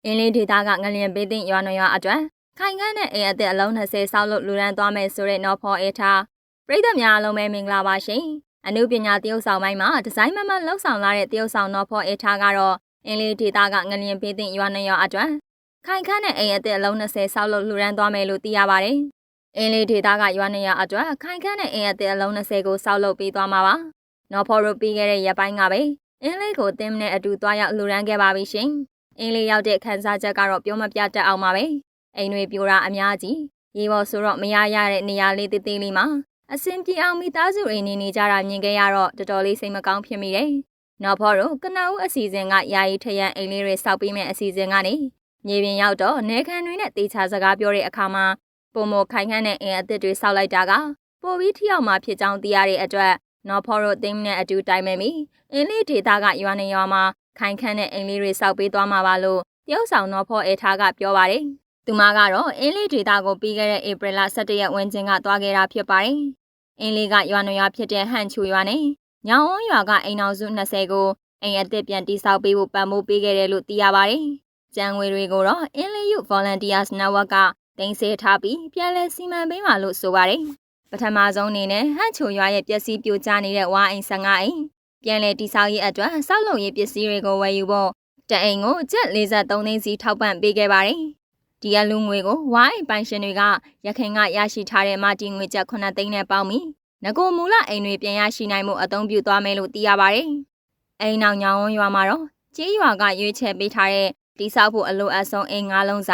အင်းလေးဒေသကငလျင်ပေးတဲ့ရွာနရွာအတွက်ခိုင်ခန့်တဲ့အိမ်အသစ်အလုံး20ဆောက်လို့လူရန်သွားမယ်ဆိုတဲ့နော်ဖော်အေထားပရိသတ်များအားလုံးပဲမင်္ဂလာပါရှင်အနုပညာတရုပ်ဆောင်ပိုင်းမှာဒီဇိုင်းမမလှုပ်ဆောင်လာတဲ့တရုပ်ဆောင်နော်ဖော်အေထားကတော့အင်းလေးဒေသကငလျင်ပေးတဲ့ရွာနရွာအတွက်ခိုင်ခန့်တဲ့အိမ်အသစ်အလုံး20ဆောက်လို့လူရန်သွားမယ်လို့သိရပါတယ်အင်းလေးဒေသကရွာနရွာအတွက်ခိုင်ခန့်တဲ့အိမ်အသစ်အလုံး20ကိုဆောက်လုပ်ပြီးသွားမှာပါနော်ဖော်တို့ပြီးခဲ့တဲ့ရက်ပိုင်းကပဲအင်းလေးကိုတင်းနဲ့အတူသွားရောက်လူရန်ခဲ့ပါပြီရှင်အင်းလေးရောက်တဲ့ခန်းစားချက်ကတော့ပြောမပြတတ်အောင်ပါပဲအိမ်တွေပြိုတာအများကြီးရေပေါ်ဆိုတော့မရရတဲ့နေရာလေးသေးသေးလေးမှာအစင်ပြေအောင်မိသားစုအိမ်နေကြတာမြင်ခဲ့ရတော့တော်တော်လေးစိတ်မကောင်းဖြစ်မိတယ်နော်ဖော်တို့ကနဦးအစီအစဉ်ကယာယီထရန်အိမ်လေးတွေစောက်ပြီးမဲ့အစီအစဉ်ကနေမြေပြင်ရောက်တော့နေခံတွေနဲ့တေချာစကားပြောတဲ့အခါမှာပုံမခိုင်ခန့်တဲ့အိမ်အသစ်တွေဆောက်လိုက်တာကပိုပြီးထီအောင်မှဖြစ်ကြောင်းသိရတဲ့အတွက်နော်ဖော်တို့တင်းနဲ့အတူတိုင်ပင်ပြီးအင်းလေးဒေသကရွာနေရွာမှာခိုင်ခန့်တဲ့အိမ်လေးတွေစောက်ပေးသွားမှာပါလို့တရုတ်ဆောင်နော်ဖော်အေထားကပြောပါတယ်။သူမကတော့အင်းလေးဒေသကိုပြီးခဲ့တဲ့ဧပြီလ17ရက်ဝန်းကျင်ကသွားခဲ့တာဖြစ်ပါတယ်။အင်းလေးကရွာနရွာဖြစ်တဲ့ဟန့်ချူရွာနဲ့ညောင်ဝန်းရွာကအိမ်တော်စု20ကိုအိမ်အသစ်ပြန်တိစောက်ပေးဖို့ပံ့ပိုးပေးခဲ့တယ်လို့သိရပါတယ်။ကျန်ငွေတွေကိုတော့အင်းလေး Youth Volunteers Network ကတင်ဆက်ထားပြီးပြန်လည်စီမံပေးမှာလို့ဆိုပါတယ်။ပထမဆုံးအနေနဲ့ဟန့်ချူရွာရဲ့ပျက်စီးပြိုကျနေတဲ့ဝါအိမ်15အိမ်ပြန်လည်တိစောက်ရေးအတွက်ဆောက်လုပ်ရေးပစ္စည်းတွေကိုဝယ်ယူဖို့တအိမ်ကိုကျပ်43သိန်းစီထောက်ပံ့ပေးခဲ့ပါတယ်။ဒီအလူငွေကိုဝိုင်းပိုင်ရှင်တွေကရခိုင်ကရရှိထားတဲ့မာတီငွေကျပ်9သိန်းနဲ့ပေါင်းပြီးငကိုမူလအိမ်တွေပြန်ရရှိနိုင်မှုအသုံးပြုသွားမယ်လို့သိရပါတယ်။အိမ်နောက်ညောင်ဝန်းရွာမှာတော့ကြေးရွာကရွေးချယ်ပေးထားတဲ့တိစောက်ဖို့အလိုအဆုံးအိမ်9လုံးစာ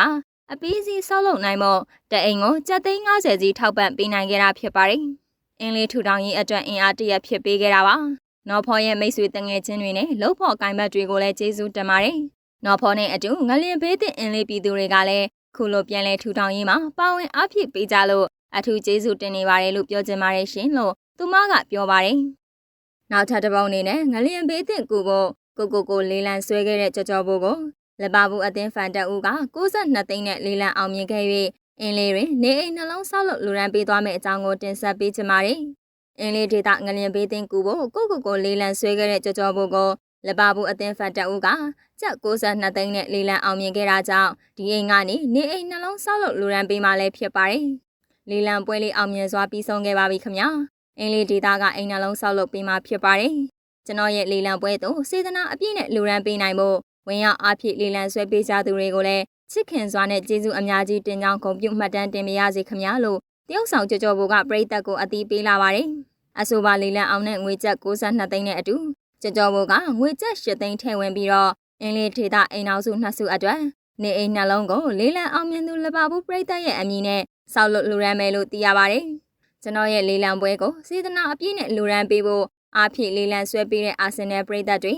အပီးစီဆောက်လုပ်နိုင်ဖို့တအိမ်ကိုကျပ်သိန်း50စီထောက်ပံ့ပေးနိုင်ခဲ့တာဖြစ်ပါတယ်။အင်းလေးထူထောင်ရေးအတွက်အင်အားတရက်ဖြစ်ပေးခဲ့တာပါ။နော်ဖော်ရဲ့မိတ်ဆွေတငယ်ချင်းတွေနဲ့လှုပ်ဖော်ကိုင်ဘတ်တွေကိုလည်းကျေးဇူးတင်ပါတယ်။နော်ဖော်နဲ့အတူငလျင်ဘေးတဲ့အင်းလေးပြည်သူတွေကလည်းခုလိုပြန်လဲထူထောင်ရေးမှာပါဝင်အားဖြည့်ပေးကြလို့အထူးကျေးဇူးတင်နေပါတယ်လို့ပြောချင်ပါတယ်ရှင်လို့သူမကပြောပါတယ်။နောက်ထပ်တစ်ပုဒ်အနေနဲ့ငလျင်ဘေးတဲ့ကိုကိုလေးလံဆွဲခဲ့တဲ့ကြော်ဘိုးကိုလက်ပါဘူးအသင်းဖန်တက်ဦးက62သိန်းနဲ့လေးလံအောင်မြင်ခဲ့၍အင်းလေးတွင်နေအိမ်နှလုံးဆောက်လုပ်လူရန်ပေးသွားမယ့်အကြောင်းကိုတင်ဆက်ပေးချင်ပါတယ်။အင်းလေးဒေသငလျင်ဘေးတင်ကူဖို့ကိုလေးလံဆွဲခဲ့တဲ့ကြော်ဘိုးကိုလက်ပါဘူးအသင်းဖန်တက်ဦးကကျပ်62သိန်းနဲ့လေးလံအောင်မြင်ခဲ့တာကြောင့်ဒီအိမ်ကနေနေအိမ်နှလုံးဆောက်လုပ်လူရန်ပေးမှလည်းဖြစ်ပါတယ်။လေးလံပွဲလေးအောင်မြင်စွာပြီးဆုံးခဲ့ပါပြီခင်ဗျာ။အင်းလေးဒေသကအိမ်နှလုံးဆောက်လုပ်ပေးမှဖြစ်ပါတယ်။ကျွန်တော်ရဲ့လေးလံပွဲသို့စေတနာအပြည့်နဲ့လူရန်ပေးနိုင်ဖို့ဝင်ရောက်အားဖြည့်လေးလံဆွဲပေးကြသူတွေကိုလည်းချစ်ခင်စွာနဲ့ကျေးဇူးအများကြီးတင်ကြောင်းဂုဏ်ပြုမှတ်တမ်းတင်ပြရစီခင်ဗျာလို့တရုတ်ဆောင်ကြော်ဘိုကပြည်သက်ကိုအသိပေးလာပါတယ်။အဆိုပါလေးလံအောင်နဲ့ငွေကျပ်62သိန်းနဲ့အတူကြော်ဘိုကငွေကျပ်8သိန်းထည့်ဝင်ပြီးတော့အင်းလေးဒေသအိမ်တော်စု2စုအတွက်နေအိမ်နှလုံးကိုလေးလံအောင်မြင်သူလပါဘူးပြည်သက်ရဲ့အမည်နဲ့ဆောက်လုပ်လူရန်မယ်လို့သိရပါတယ်။ကျွန်တော်ရဲ့လေးလံပွဲကိုစေတနာအပြည့်နဲ့လူရန်ပေးဖို့အားဖြည့်လေးလံဆွဲပေးတဲ့အာဆင်နယ်ပြည်သက်တွေ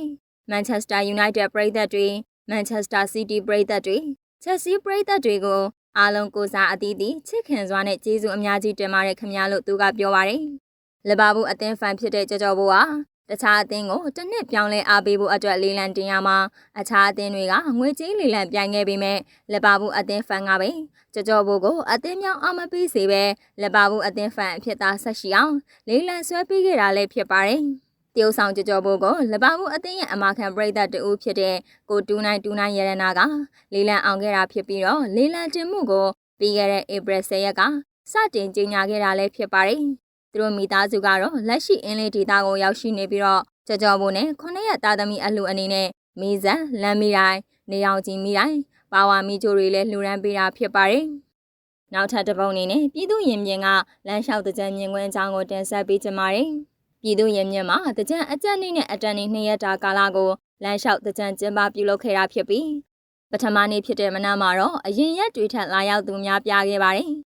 Manchester United ပရိသတ်တွေ Manchester City ပရိသတ်တွေ Chelsea ပရိသတ်တွေကိုအားလုံးကိုစားအသီးသီးချစ်ခင်စွာနဲ့ကျေးဇူးအများကြီးတင်ပါတယ်ခင်ဗျာလို့သူကပြောပါတယ်။လက်ပါဘူးအသင်းဖန်ဖြစ်တဲ့ကြော်ဘိုးဟာတခြားအသင်းကိုတစ်နှစ်ပြောင်းလဲအားပေးဖို့အတွက်လေးလံတင်ရမှာအခြားအသင်းတွေကငွေကြေးလေးလံပြိုင်ခဲ့ပေမဲ့လက်ပါဘူးအသင်းဖန်ကပဲကြော်ဘိုးကိုအသင်းမြောင်အောင်မပေးစေပဲလက်ပါဘူးအသင်းဖန်အဖြစ်သားဆက်ရှိအောင်လေးလံဆွဲပေးခဲ့တာလည်းဖြစ်ပါတယ်။တရုတ်ဆောင်ကြော်ဘိုးကိုလက်ပါဘူးအသင်းရဲ့အမာခံပရိသတ်တူဖြစ်တဲ့ကို2929ရတနာကလေးလံအောင်ခဲ့တာဖြစ်ပြီးတော့လေးလံတင်မှုကိုပြီးခဲ့တဲ့ဧပြီ10ရက်ကစတင်ကြေညာခဲ့တာလည်းဖြစ်ပါတယ်။သူတို့မိသားစုကတော့လက်ရှိအင်းလေးဒေသကိုရောက်ရှိနေပြီးတော့ကြော်ဘိုးနဲ့9ရက်သားသမီးအလှအနေနဲ့မီဇန်လမ်းမီတိုင်းနေအောင်ကြီးမီတိုင်းပါဝါမီချိုတွေလည်းလှူဒန်းပေးတာဖြစ်ပါတယ်။နောက်ထပ်တစ်ပုဒ်အနေနဲ့ပြည်သူရင်ပြင်ကလမ်းလျှောက်တကြံမြင်ကွင်းအကြောင်းကိုတင်ဆက်ပေးချင်ပါတယ်။ပြည်သူရင်မြင့်မှာတကြံအကြက်နေ့နဲ့အတန်နေ့2ရက်တာကာလကိုလမ်းလျှောက်တကြံကျင်းပပြုလုပ်ခဲ့တာဖြစ်ပြီးပထမနေ့ဖြစ်တဲ့မနက်မှာတော့အရင်ရက်တွေထက်လာရောက်သူများပြားခဲ့ပါတယ်။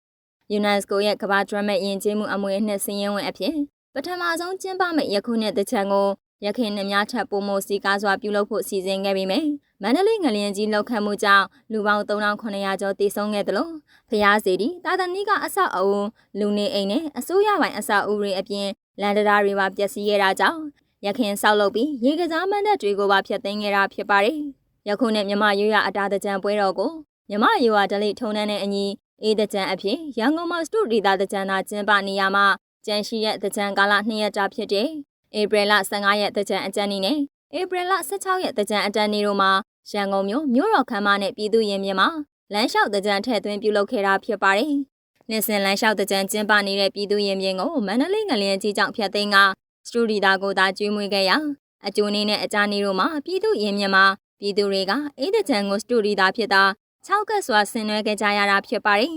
UNESCO ရဲ့ကမ္ဘာ့ဒရမ်မဲ့ယဉ်ကျေးမှုအမွေအနှစ်စည်ရင်းဝင်အဖြစ်ပထမဆုံးကျင်းပမယ့်ယခုနှစ်တကြံကိုရခိုင်နှများထပ်ပုံမစီကားစွာပြုလုပ်ဖို့စီစဉ်ခဲ့ပြီးမယ်။မန္တလေးငလျင်ကြီးလောက်ခတ်မှုကြောင့်လူပေါင်း3900ကျော်သေဆုံးခဲ့သလိုဖျားစီတီတာတနီကအဆောက်အအုံလူနေအိမ်နဲ့အစိုးရပိုင်းအဆောက်အဦတွေအပြင်လန်ဒရာတွေပါပျက်စီးခဲ့တာကြောင့်ရခင်ဆောက်လုပ်ပြီးရေကစားမန်းတပ်တွေကိုပါဖျက်သိမ်းခဲ့တာဖြစ်ပါတယ်။ယခုနှစ်မြမရိုးရအတာတကြံပွဲတော်ကိုမြမရိုးရဒလိထုံနှန်းတဲ့အညီအေးတကြံအဖြစ်ရန်ကုန်မှာစတူဒီတာတကြံသာကျင်းပနေရမှာကျန်ရှိရဲ့တကြံကာလ2ရက်တာဖြစ်တဲ့ဧပြီလ15ရက်တကြံအကြံနေ့နဲ့ဧပြီလ16ရက်တကြံအတန်းနေ့တို့မှာ ရန်ကုန်မြို့တော်ခမ်းမနဲ့ပြည်သူရင်ပြင်မှာလမ်းလျှောက်တကြံထည့်သွင်းပြုလုပ်ခဲ့တာဖြစ်ပါတယ်။နှစ်စဉ်လမ်းလျှောက်တကြံကျင်းပနေတဲ့ပြည်သူရင်ပြင်ကိုမန္တလေးငလျင်ကြီးကြောင့်ဖျက်သိမ်းကစတူဒီတာကိုသာကျွေးမွေးခဲ့ရာအကျိုးနေနဲ့အကြနေတို့မှာပြည်သူရင်ပြင်မှာပြည်သူတွေကအေးတကြံကိုစတူဒီတာဖြစ်တာ6ကတ်စွာဆင်နွှဲခဲ့ကြရတာဖြစ်ပါတယ်